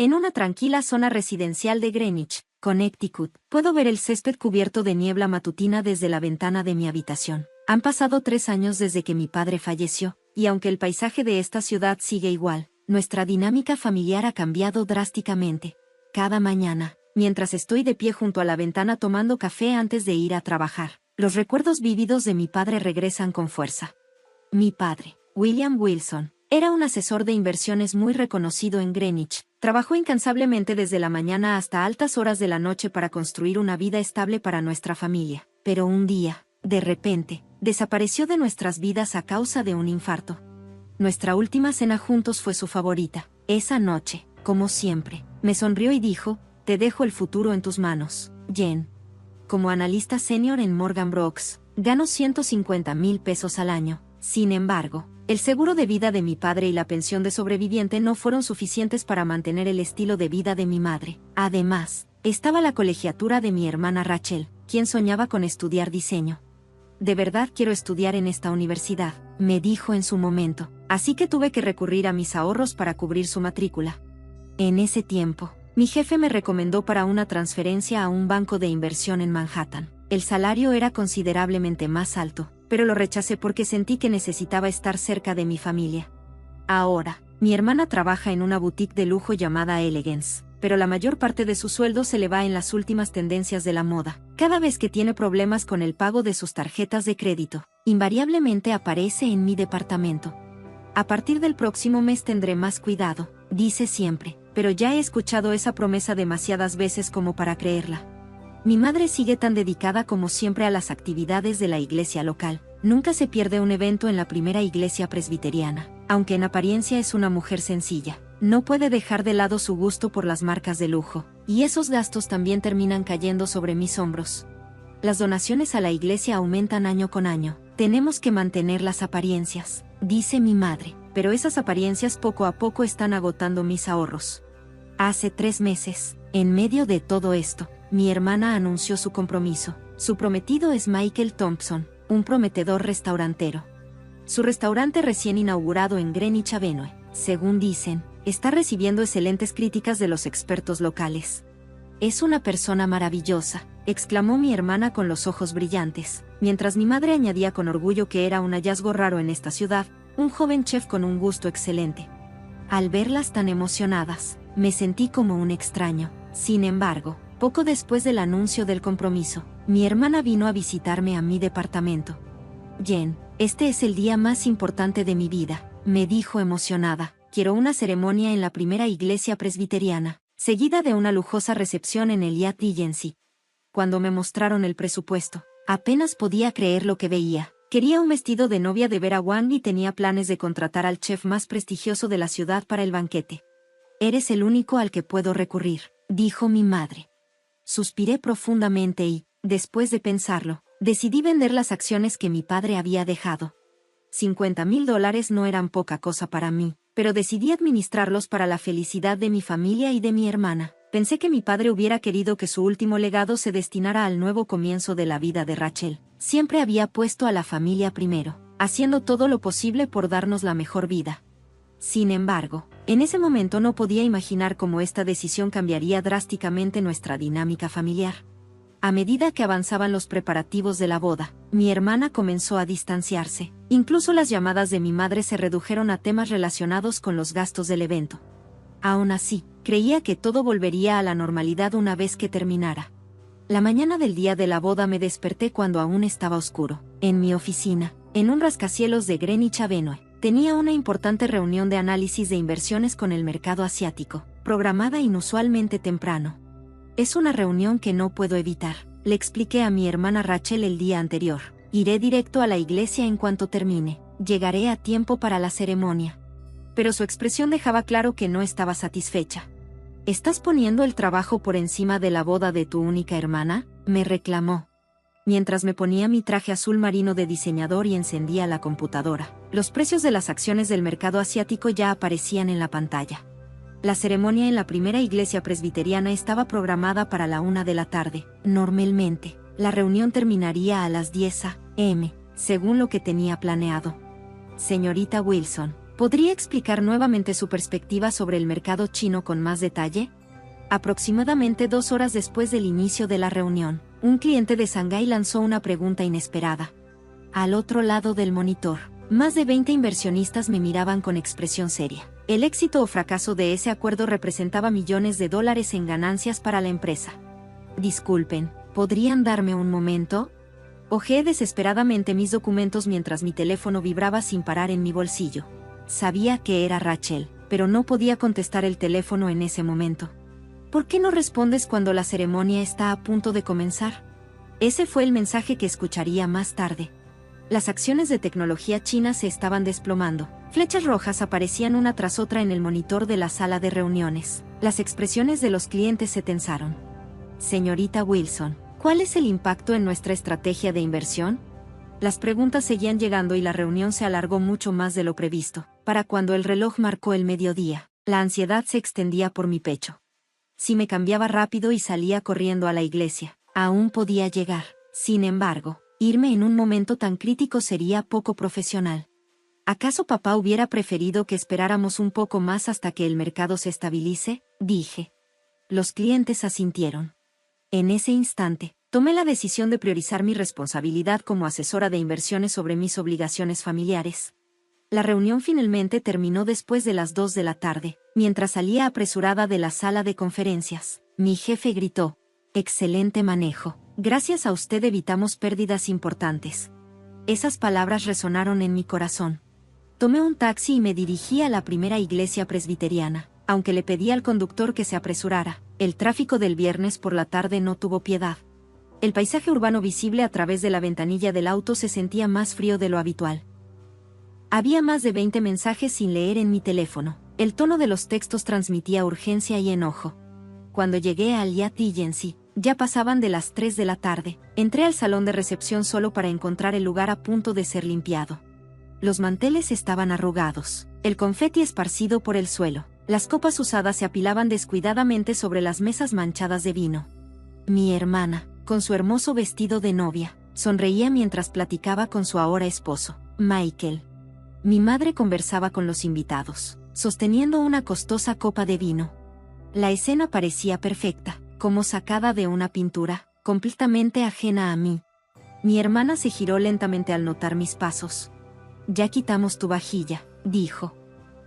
En una tranquila zona residencial de Greenwich, Connecticut, puedo ver el césped cubierto de niebla matutina desde la ventana de mi habitación. Han pasado 3 años desde que mi padre falleció, y aunque el paisaje de esta ciudad sigue igual, nuestra dinámica familiar ha cambiado drásticamente. Cada mañana, mientras estoy de pie junto a la ventana tomando café antes de ir a trabajar, los recuerdos vívidos de mi padre regresan con fuerza. Mi padre, William Wilson, era un asesor de inversiones muy reconocido en Greenwich. Trabajó incansablemente desde la mañana hasta altas horas de la noche para construir una vida estable para nuestra familia. Pero un día, de repente, desapareció de nuestras vidas a causa de un infarto. Nuestra última cena juntos fue su favorita. Esa noche, como siempre, me sonrió y dijo: "Te dejo el futuro en tus manos, Jen". Como analista senior en Morgan Brooks, gano $150,000 al año. Sin embargo, el seguro de vida de mi padre y la pensión de sobreviviente no fueron suficientes para mantener el estilo de vida de mi madre. Además, estaba la colegiatura de mi hermana Rachel, quien soñaba con estudiar diseño. "De verdad quiero estudiar en esta universidad", me dijo en su momento, así que tuve que recurrir a mis ahorros para cubrir su matrícula. En ese tiempo, mi jefe me recomendó para una transferencia a un banco de inversión en Manhattan. El salario era considerablemente más alto, pero lo rechacé porque sentí que necesitaba estar cerca de mi familia. Ahora, mi hermana trabaja en una boutique de lujo llamada Elegance, pero la mayor parte de su sueldo se le va en las últimas tendencias de la moda. Cada vez que tiene problemas con el pago de sus tarjetas de crédito, invariablemente aparece en mi departamento. "A partir del próximo mes tendré más cuidado", dice siempre, pero ya he escuchado esa promesa demasiadas veces como para creerla. Mi madre sigue tan dedicada como siempre a las actividades de la iglesia local. Nunca se pierde un evento en la primera iglesia presbiteriana. Aunque en apariencia es una mujer sencilla, no puede dejar de lado su gusto por las marcas de lujo, y esos gastos también terminan cayendo sobre mis hombros. Las donaciones a la iglesia aumentan año con año. "Tenemos que mantener las apariencias", dice mi madre, pero esas apariencias poco a poco están agotando mis ahorros. Hace 3 meses, en medio de todo esto, mi hermana anunció su compromiso. Su prometido es Michael Thompson, un prometedor restaurantero. Su restaurante recién inaugurado en Greenwich Avenue, según dicen, está recibiendo excelentes críticas de los expertos locales. "Es una persona maravillosa", exclamó mi hermana con los ojos brillantes, mientras mi madre añadía con orgullo que era un hallazgo raro en esta ciudad, un joven chef con un gusto excelente. Al verlas tan emocionadas, me sentí como un extraño. Sin embargo, poco después del anuncio del compromiso, mi hermana vino a visitarme a mi departamento. "Jen, este es el día más importante de mi vida", me dijo emocionada. "Quiero una ceremonia en la primera iglesia presbiteriana, seguida de una lujosa recepción en el Hyatt Regency". Cuando me mostraron el presupuesto, apenas podía creer lo que veía. Quería un vestido de novia de Vera Wang y tenía planes de contratar al chef más prestigioso de la ciudad para el banquete. "Eres el único al que puedo recurrir", dijo mi madre. Suspiré profundamente y, después de pensarlo, decidí vender las acciones que mi padre había dejado. $50,000 no eran poca cosa para mí, pero decidí administrarlos para la felicidad de mi familia y de mi hermana. Pensé que mi padre hubiera querido que su último legado se destinara al nuevo comienzo de la vida de Rachel. Siempre había puesto a la familia primero, haciendo todo lo posible por darnos la mejor vida. Sin embargo, en ese momento no podía imaginar cómo esta decisión cambiaría drásticamente nuestra dinámica familiar. A medida que avanzaban los preparativos de la boda, mi hermana comenzó a distanciarse. Incluso las llamadas de mi madre se redujeron a temas relacionados con los gastos del evento. Aún así, creía que todo volvería a la normalidad una vez que terminara. La mañana del día de la boda me desperté cuando aún estaba oscuro. En mi oficina, en un rascacielos de Greenwich Avenue, tenía una importante reunión de análisis de inversiones con el mercado asiático, programada inusualmente temprano. "Es una reunión que no puedo evitar", le expliqué a mi hermana Rachel el día anterior. "Iré directo a la iglesia en cuanto termine. Llegaré a tiempo para la ceremonia". Pero su expresión dejaba claro que no estaba satisfecha. "¿Estás poniendo el trabajo por encima de la boda de tu única hermana?", me reclamó. Mientras me ponía mi traje azul marino de diseñador y encendía la computadora, los precios de las acciones del mercado asiático ya aparecían en la pantalla. La ceremonia en la primera iglesia presbiteriana estaba programada para la 1 de la tarde. Normalmente, la reunión terminaría a las 10 a.m., según lo que tenía planeado. "Señorita Wilson, ¿Podría explicar nuevamente su perspectiva sobre el mercado chino con más detalle? Aproximadamente 2 horas después del inicio de la reunión, un cliente de Shanghái lanzó una pregunta inesperada. Al otro lado del monitor, más de 20 inversionistas me miraban con expresión seria. El éxito o fracaso de ese acuerdo representaba millones de dólares en ganancias para la empresa. Disculpen, ¿podrían darme un momento? Hojeé desesperadamente mis documentos mientras mi teléfono vibraba sin parar en mi bolsillo. Sabía que era Rachel, pero no podía contestar el teléfono en ese momento. ¿Por qué no respondes cuando la ceremonia está a punto de comenzar? Ese fue el mensaje que escucharía más tarde. Las acciones de tecnología china se estaban desplomando. Flechas rojas aparecían una tras otra en el monitor de la sala de reuniones. Las expresiones de los clientes se tensaron. Señorita Wilson, ¿cuál es el impacto en nuestra estrategia de inversión? Las preguntas seguían llegando y la reunión se alargó mucho más de lo previsto. Para cuando el reloj marcó el mediodía, la ansiedad se extendía por mi pecho. Si me cambiaba rápido y salía corriendo a la iglesia, aún podía llegar. Sin embargo, irme en un momento tan crítico sería poco profesional. ¿Acaso papá hubiera preferido que esperáramos un poco más hasta que el mercado se estabilice? Dije. Los clientes asintieron. En ese instante, tomé la decisión de priorizar mi responsabilidad como asesora de inversiones sobre mis obligaciones familiares. La reunión finalmente terminó después de las 2 de la tarde, mientras salía apresurada de la sala de conferencias. Mi jefe gritó: «Excelente manejo. Gracias a usted evitamos pérdidas importantes». Esas palabras resonaron en mi corazón. Tomé un taxi y me dirigí a la primera iglesia presbiteriana, aunque le pedí al conductor que se apresurara. El tráfico del viernes por la tarde no tuvo piedad. El paisaje urbano visible a través de la ventanilla del auto se sentía más frío de lo habitual. Había más de 20 mensajes sin leer en mi teléfono. El tono de los textos transmitía urgencia y enojo. Cuando llegué al Hyatt Regency, ya pasaban de las 3 de la tarde. Entré al salón de recepción solo para encontrar el lugar a punto de ser limpiado. Los manteles estaban arrugados, el confeti esparcido por el suelo. Las copas usadas se apilaban descuidadamente sobre las mesas manchadas de vino. Mi hermana, con su hermoso vestido de novia, sonreía mientras platicaba con su ahora esposo, Michael. Mi madre conversaba con los invitados, sosteniendo una costosa copa de vino. La escena parecía perfecta, como sacada de una pintura, completamente ajena a mí. Mi hermana se giró lentamente al notar mis pasos. «Ya quitamos tu vajilla», dijo.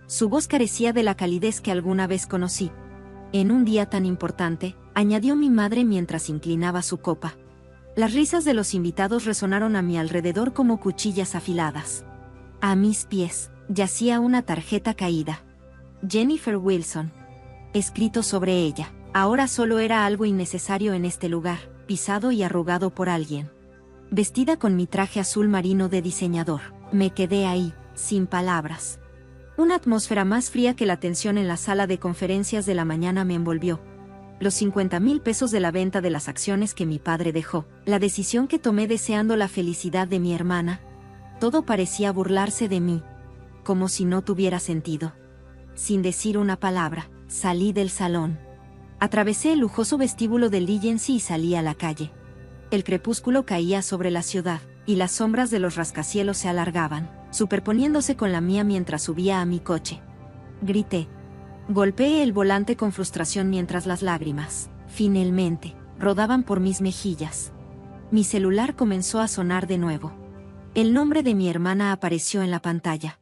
Su voz carecía de la calidez que alguna vez conocí. «En un día tan importante», añadió mi madre mientras inclinaba su copa. Las risas de los invitados resonaron a mi alrededor como cuchillas afiladas. A mis pies yacía una tarjeta caída. Jennifer Wilson. Escrito sobre ella. Ahora solo era algo innecesario en este lugar, pisado y arrugado por alguien. Vestida con mi traje azul marino de diseñador, me quedé ahí, sin palabras. Una atmósfera más fría que la tensión en la sala de conferencias de la mañana me envolvió. Los 50,000 pesos de la venta de las acciones que mi padre dejó, la decisión que tomé deseando la felicidad de mi hermana. Todo parecía burlarse de mí, como si no tuviera sentido. Sin decir una palabra, salí del salón. Atravesé el lujoso vestíbulo del Regency y salí a la calle. El crepúsculo caía sobre la ciudad, y las sombras de los rascacielos se alargaban, superponiéndose con la mía mientras subía a mi coche. Grité. Golpeé el volante con frustración mientras las lágrimas, finalmente, rodaban por mis mejillas. Mi celular comenzó a sonar de nuevo. El nombre de mi hermana apareció en la pantalla.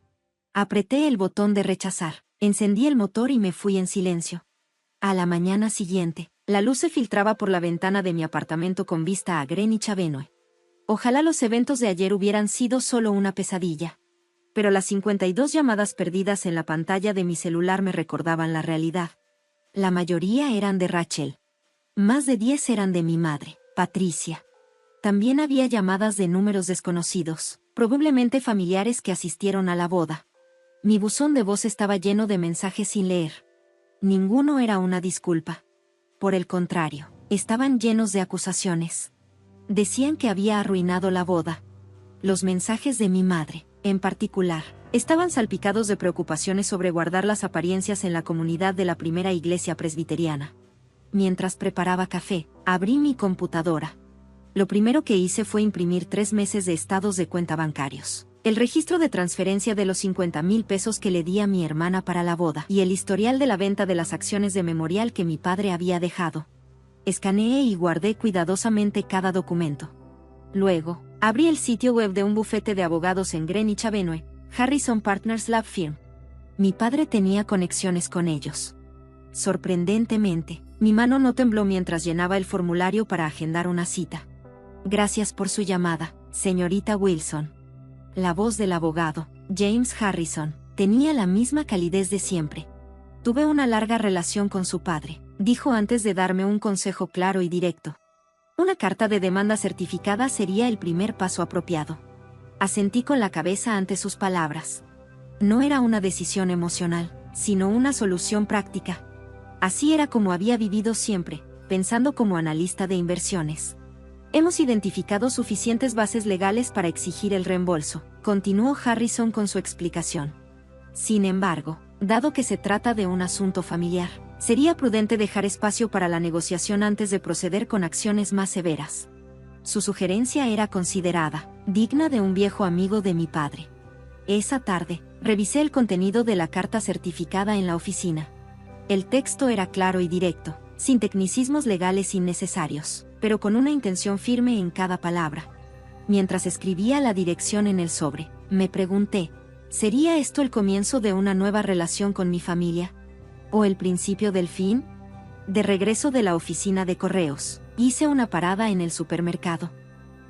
Apreté el botón de rechazar, encendí el motor y me fui en silencio. A la mañana siguiente, la luz se filtraba por la ventana de mi apartamento con vista a Greenwich Avenue. Ojalá los eventos de ayer hubieran sido solo una pesadilla. Pero las 52 llamadas perdidas en la pantalla de mi celular me recordaban la realidad. La mayoría eran de Rachel. Más de 10 eran de mi madre, Patricia. También había llamadas de números desconocidos, probablemente familiares que asistieron a la boda. Mi buzón de voz estaba lleno de mensajes sin leer. Ninguno era una disculpa. Por el contrario, estaban llenos de acusaciones. Decían que había arruinado la boda. Los mensajes de mi madre, en particular, estaban salpicados de preocupaciones sobre guardar las apariencias en la comunidad de la primera iglesia presbiteriana. Mientras preparaba café, abrí mi computadora. Lo primero que hice fue imprimir 3 meses de estados de cuenta bancarios. el registro de transferencia de los 50,000 pesos que le di a mi hermana para la boda y el historial de la venta de las acciones de Memorial que mi padre había dejado. Escaneé y guardé cuidadosamente cada documento. Luego, abrí el sitio web de un bufete de abogados en Greenwich Avenue, Harrison Partners Law Firm. Mi padre tenía conexiones con ellos. Sorprendentemente, mi mano no tembló mientras llenaba el formulario para agendar una cita. Gracias por su llamada, señorita Wilson. La voz del abogado, James Harrison, tenía la misma calidez de siempre. Tuve una larga relación con su padre, dijo antes de darme un consejo claro y directo. Una carta de demanda certificada sería el primer paso apropiado. Asentí con la cabeza ante sus palabras. No era una decisión emocional, sino una solución práctica. Así era como había vivido siempre, pensando como analista de inversiones. Hemos identificado suficientes bases legales para exigir el reembolso, continuó Harrison con su explicación. Sin embargo, dado que se trata de un asunto familiar, sería prudente dejar espacio para la negociación antes de proceder con acciones más severas. Su sugerencia era considerada, digna de un viejo amigo de mi padre. Esa tarde, revisé el contenido de la carta certificada en la oficina. El texto era claro y directo, sin tecnicismos legales innecesarios, pero con una intención firme en cada palabra. Mientras escribía la dirección en el sobre, me pregunté, ¿sería esto el comienzo de una nueva relación con mi familia? ¿O el principio del fin? De regreso de la oficina de correos, hice una parada en el supermercado.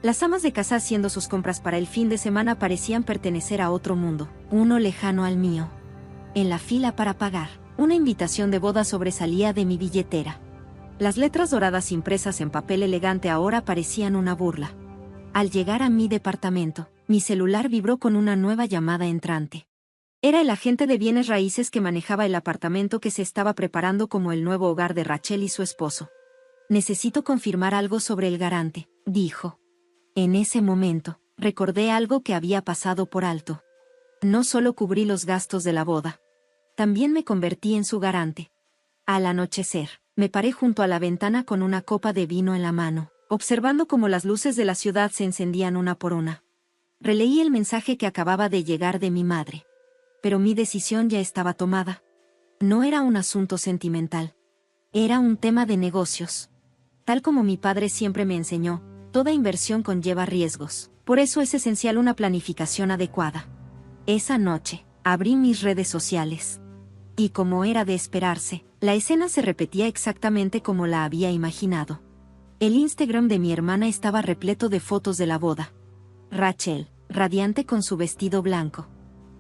Las amas de casa haciendo sus compras para el fin de semana parecían pertenecer a otro mundo, uno lejano al mío. En la fila para pagar, una invitación de boda sobresalía de mi billetera. Las letras doradas impresas en papel elegante ahora parecían una burla. Al llegar a mi departamento, mi celular vibró con una nueva llamada entrante. Era el agente de bienes raíces que manejaba el apartamento que se estaba preparando como el nuevo hogar de Rachel y su esposo. Necesito confirmar algo sobre el garante, dijo. En ese momento, recordé algo que había pasado por alto. No solo cubrí los gastos de la boda. También me convertí en su garante. Al anochecer, me paré junto a la ventana con una copa de vino en la mano, observando cómo las luces de la ciudad se encendían una por una. Releí el mensaje que acababa de llegar de mi madre. Pero mi decisión ya estaba tomada. No era un asunto sentimental. Era un tema de negocios. Tal como mi padre siempre me enseñó, toda inversión conlleva riesgos. Por eso es esencial una planificación adecuada. Esa noche, abrí mis redes sociales. Y como era de esperarse, la escena se repetía exactamente como la había imaginado. El Instagram de mi hermana estaba repleto de fotos de la boda. Rachel, radiante con su vestido blanco.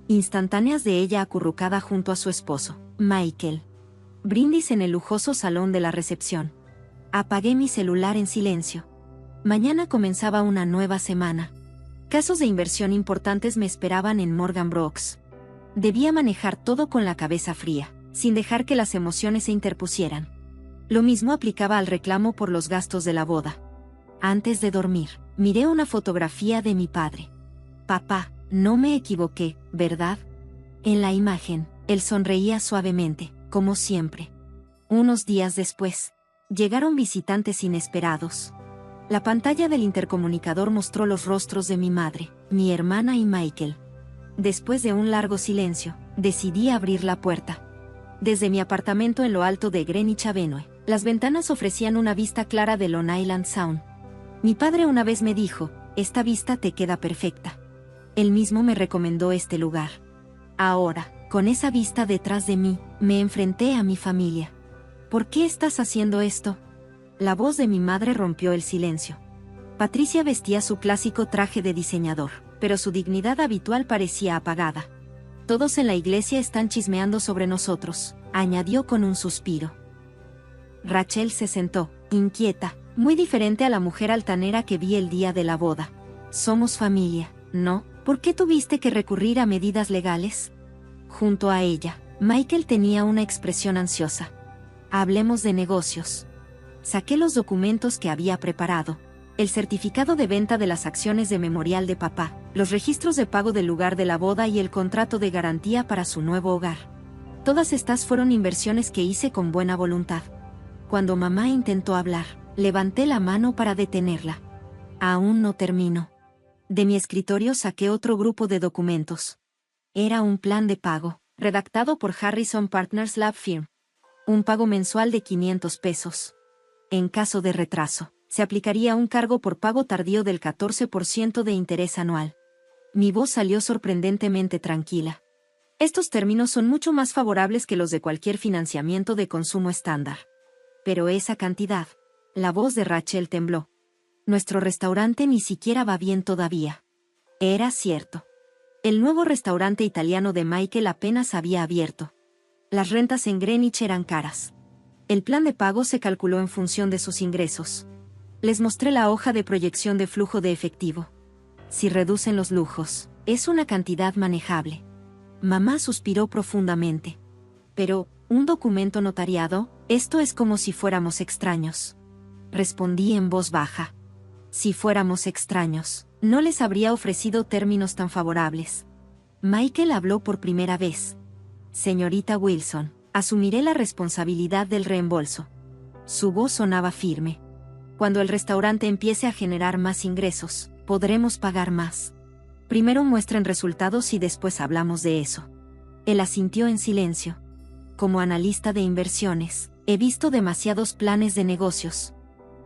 Instantáneas de ella acurrucada junto a su esposo, Michael. Brindis en el lujoso salón de la recepción. Apagué mi celular en silencio. Mañana comenzaba una nueva semana. Casos de inversión importantes me esperaban en Morgan Brooks. Debía manejar todo con la cabeza fría, sin dejar que las emociones se interpusieran. Lo mismo aplicaba al reclamo por los gastos de la boda. Antes de dormir, miré una fotografía de mi padre. Papá, no me equivoqué, ¿verdad? En la imagen, él sonreía suavemente, como siempre. Unos días después, llegaron visitantes inesperados. La pantalla del intercomunicador mostró los rostros de mi madre, mi hermana y Michael. Después de un largo silencio, decidí abrir la puerta. Desde mi apartamento en lo alto de Greenwich Avenue, las ventanas ofrecían una vista clara de Long Island Sound. Mi padre una vez me dijo, esta vista te queda perfecta. Él mismo me recomendó este lugar. Ahora, con esa vista detrás de mí, me enfrenté a mi familia. ¿Por qué estás haciendo esto? La voz de mi madre rompió el silencio. Patricia vestía su clásico traje de diseñador, pero su dignidad habitual parecía apagada. Todos en la iglesia están chismeando sobre nosotros, añadió con un suspiro. Rachel se sentó, inquieta, muy diferente a la mujer altanera que vi el día de la boda. Somos familia, ¿no? ¿Por qué tuviste que recurrir a medidas legales? Junto a ella, Michael tenía una expresión ansiosa. Hablemos de negocios. Saqué los documentos que había preparado. El certificado de venta de las acciones de Memorial de papá, los registros de pago del lugar de la boda y el contrato de garantía para su nuevo hogar. Todas estas fueron inversiones que hice con buena voluntad. Cuando mamá intentó hablar, levanté la mano para detenerla. Aún no termino. De mi escritorio saqué otro grupo de documentos. Era un plan de pago, redactado por Harrison Partners Lab Firm. Un pago mensual de 500 pesos. En caso de retraso, se aplicaría un cargo por pago tardío del 14% de interés anual. Mi voz salió sorprendentemente tranquila. Estos términos son mucho más favorables que los de cualquier financiamiento de consumo estándar. Pero esa cantidad. La voz de Rachel tembló. Nuestro restaurante ni siquiera va bien todavía. Era cierto. El nuevo restaurante italiano de Michael apenas había abierto. Las rentas en Greenwich eran caras. El plan de pago se calculó en función de sus ingresos. Les mostré la hoja de proyección de flujo de efectivo. Si reducen los lujos, es una cantidad manejable. Mamá suspiró profundamente. Pero, ¿un documento notariado? Esto es como si fuéramos extraños. Respondí en voz baja. Si fuéramos extraños, no les habría ofrecido términos tan favorables. Michael habló por primera vez. Señorita Wilson, asumiré la responsabilidad del reembolso. Su voz sonaba firme. Cuando el restaurante empiece a generar más ingresos, podremos pagar más. Primero muestren resultados y después hablamos de eso. Él asintió en silencio. Como analista de inversiones, he visto demasiados planes de negocios.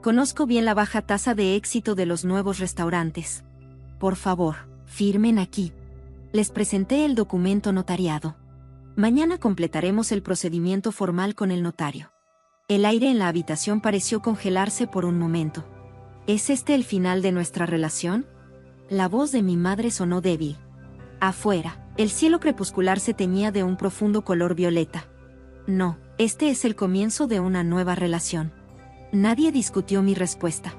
Conozco bien la baja tasa de éxito de los nuevos restaurantes. Por favor, firmen aquí. Les presenté el documento notariado. Mañana completaremos el procedimiento formal con el notario. El aire en la habitación pareció congelarse por un momento. ¿Es este el final de nuestra relación? La voz de mi madre sonó débil. Afuera, el cielo crepuscular se teñía de un profundo color violeta. No, este es el comienzo de una nueva relación. Nadie discutió mi respuesta.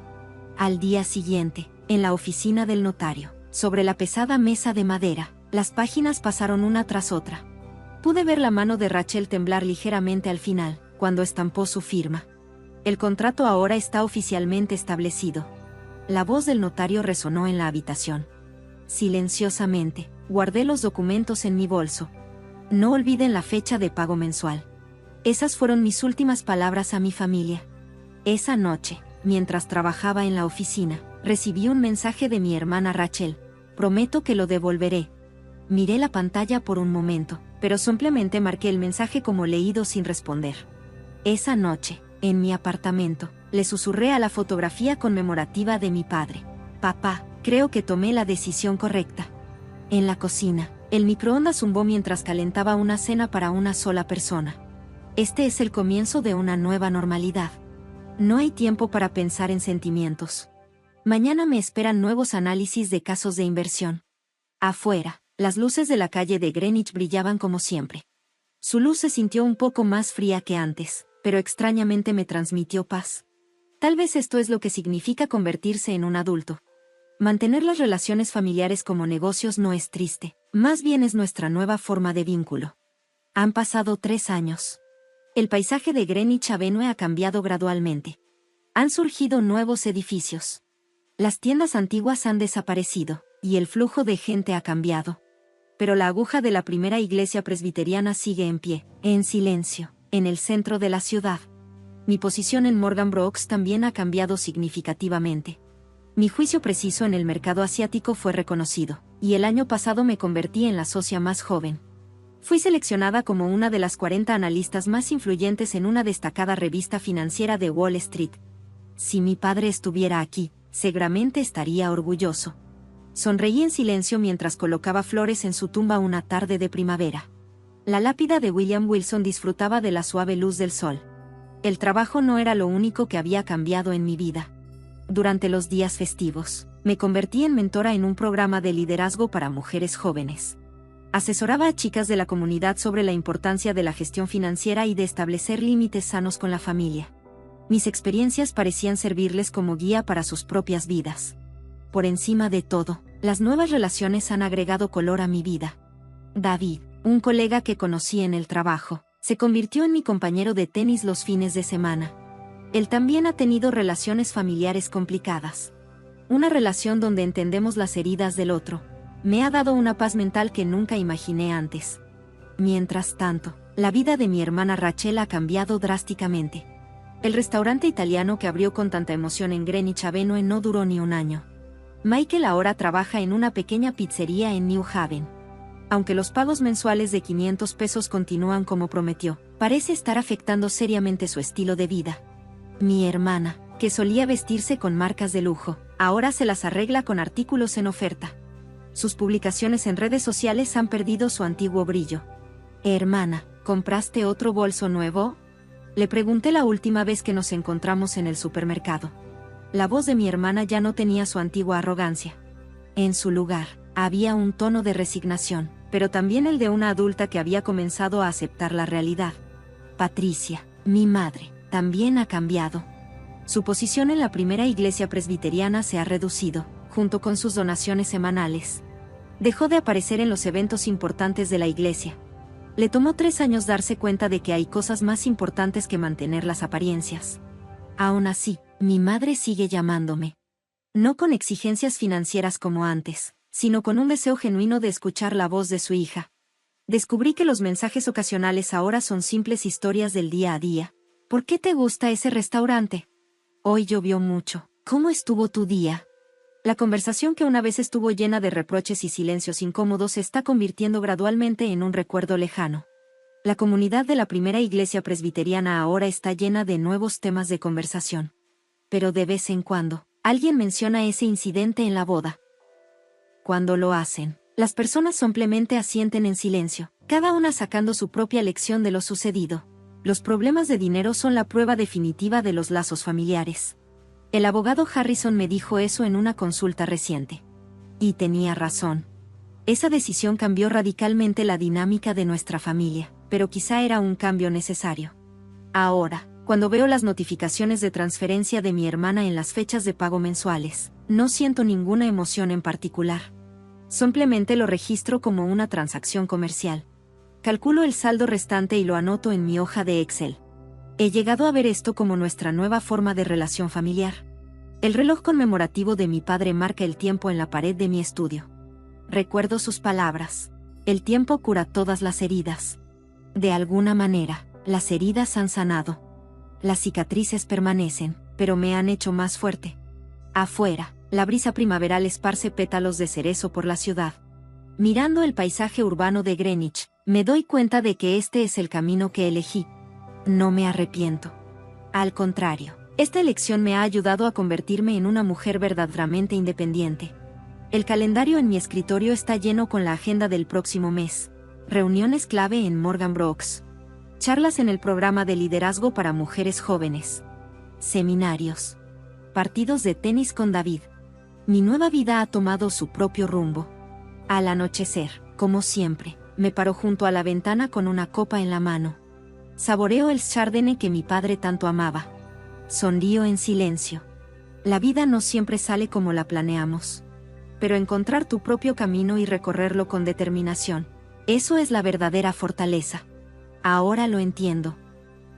Al día siguiente, en la oficina del notario, sobre la pesada mesa de madera, las páginas pasaron una tras otra. Pude ver la mano de Rachel temblar ligeramente al final, cuando estampó su firma. El contrato ahora está oficialmente establecido. La voz del notario resonó en la habitación. Silenciosamente, guardé los documentos en mi bolso. No olviden la fecha de pago mensual. Esas fueron mis últimas palabras a mi familia. Esa noche, mientras trabajaba en la oficina, recibí un mensaje de mi hermana Rachel. Prometo que lo devolveré. Miré la pantalla por un momento, pero simplemente marqué el mensaje como leído sin responder. Esa noche, en mi apartamento, le susurré a la fotografía conmemorativa de mi padre. Papá, creo que tomé la decisión correcta. En la cocina, el microondas zumbó mientras calentaba una cena para una sola persona. Este es el comienzo de una nueva normalidad. No hay tiempo para pensar en sentimientos. Mañana me esperan nuevos análisis de casos de inversión. Afuera, las luces de la calle de Greenwich brillaban como siempre. Su luz se sintió un poco más fría que antes, pero extrañamente me transmitió paz. Tal vez esto es lo que significa convertirse en un adulto. Mantener las relaciones familiares como negocios no es triste, más bien es nuestra nueva forma de vínculo. Han pasado 3 años. El paisaje de Greenwich Avenue ha cambiado gradualmente. Han surgido nuevos edificios. Las tiendas antiguas han desaparecido, y el flujo de gente ha cambiado. Pero la aguja de la primera iglesia presbiteriana sigue en pie, en silencio, en el centro de la ciudad. Mi posición en Morgan Brooks también ha cambiado significativamente. Mi juicio preciso en el mercado asiático fue reconocido, y el año pasado me convertí en la socia más joven. Fui seleccionada como una de las 40 analistas más influyentes en una destacada revista financiera de Wall Street. Si mi padre estuviera aquí, seguramente estaría orgulloso. Sonreí en silencio mientras colocaba flores en su tumba una tarde de primavera. La lápida de William Wilson disfrutaba de la suave luz del sol. El trabajo no era lo único que había cambiado en mi vida. Durante los días festivos, me convertí en mentora en un programa de liderazgo para mujeres jóvenes. Asesoraba a chicas de la comunidad sobre la importancia de la gestión financiera y de establecer límites sanos con la familia. Mis experiencias parecían servirles como guía para sus propias vidas. Por encima de todo, las nuevas relaciones han agregado color a mi vida. David, un colega que conocí en el trabajo, se convirtió en mi compañero de tenis los fines de semana. Él también ha tenido relaciones familiares complicadas. Una relación donde entendemos las heridas del otro. Me ha dado una paz mental que nunca imaginé antes. Mientras tanto, la vida de mi hermana Rachel ha cambiado drásticamente. El restaurante italiano que abrió con tanta emoción en Greenwich Avenue no duró ni un año. Michael ahora trabaja en una pequeña pizzería en New Haven. Aunque los pagos mensuales de $500 continúan como prometió, parece estar afectando seriamente su estilo de vida. Mi hermana, que solía vestirse con marcas de lujo, ahora se las arregla con artículos en oferta. Sus publicaciones en redes sociales han perdido su antiguo brillo. Hermana, ¿compraste otro bolso nuevo? Le pregunté la última vez que nos encontramos en el supermercado. La voz de mi hermana ya no tenía su antigua arrogancia. En su lugar, había un tono de resignación, pero también el de una adulta que había comenzado a aceptar la realidad. Patricia, mi madre, también ha cambiado. Su posición en la primera iglesia presbiteriana se ha reducido, junto con sus donaciones semanales. Dejó de aparecer en los eventos importantes de la iglesia. Le tomó 3 años darse cuenta de que hay cosas más importantes que mantener las apariencias. Aún así, mi madre sigue llamándome. No con exigencias financieras como antes, sino con un deseo genuino de escuchar la voz de su hija. Descubrí que los mensajes ocasionales ahora son simples historias del día a día. ¿Por qué te gusta ese restaurante? Hoy llovió mucho. ¿Cómo estuvo tu día? La conversación que una vez estuvo llena de reproches y silencios incómodos se está convirtiendo gradualmente en un recuerdo lejano. La comunidad de la primera iglesia presbiteriana ahora está llena de nuevos temas de conversación. Pero de vez en cuando, alguien menciona ese incidente en la boda. Cuando lo hacen, las personas simplemente asienten en silencio, cada una sacando su propia lección de lo sucedido. Los problemas de dinero son la prueba definitiva de los lazos familiares. El abogado Harrison me dijo eso en una consulta reciente. Y tenía razón. Esa decisión cambió radicalmente la dinámica de nuestra familia, pero quizá era un cambio necesario. Ahora, cuando veo las notificaciones de transferencia de mi hermana en las fechas de pago mensuales, no siento ninguna emoción en particular. Simplemente lo registro como una transacción comercial. Calculo el saldo restante y lo anoto en mi hoja de Excel. He llegado a ver esto como nuestra nueva forma de relación familiar. El reloj conmemorativo de mi padre marca el tiempo en la pared de mi estudio. Recuerdo sus palabras. El tiempo cura todas las heridas. De alguna manera, las heridas han sanado. Las cicatrices permanecen, pero me han hecho más fuerte. Afuera, la brisa primaveral esparce pétalos de cerezo por la ciudad. Mirando el paisaje urbano de Greenwich, me doy cuenta de que este es el camino que elegí. No me arrepiento. Al contrario, esta elección me ha ayudado a convertirme en una mujer verdaderamente independiente. El calendario en mi escritorio está lleno con la agenda del próximo mes. Reuniones clave en Morgan Brooks. Charlas en el programa de liderazgo para mujeres jóvenes. Seminarios. Partidos de tenis con David. Mi nueva vida ha tomado su propio rumbo. Al anochecer, como siempre, me paro junto a la ventana con una copa en la mano. Saboreo el chardonnay que mi padre tanto amaba. Sonrío en silencio. La vida no siempre sale como la planeamos. Pero encontrar tu propio camino y recorrerlo con determinación, eso es la verdadera fortaleza. Ahora lo entiendo.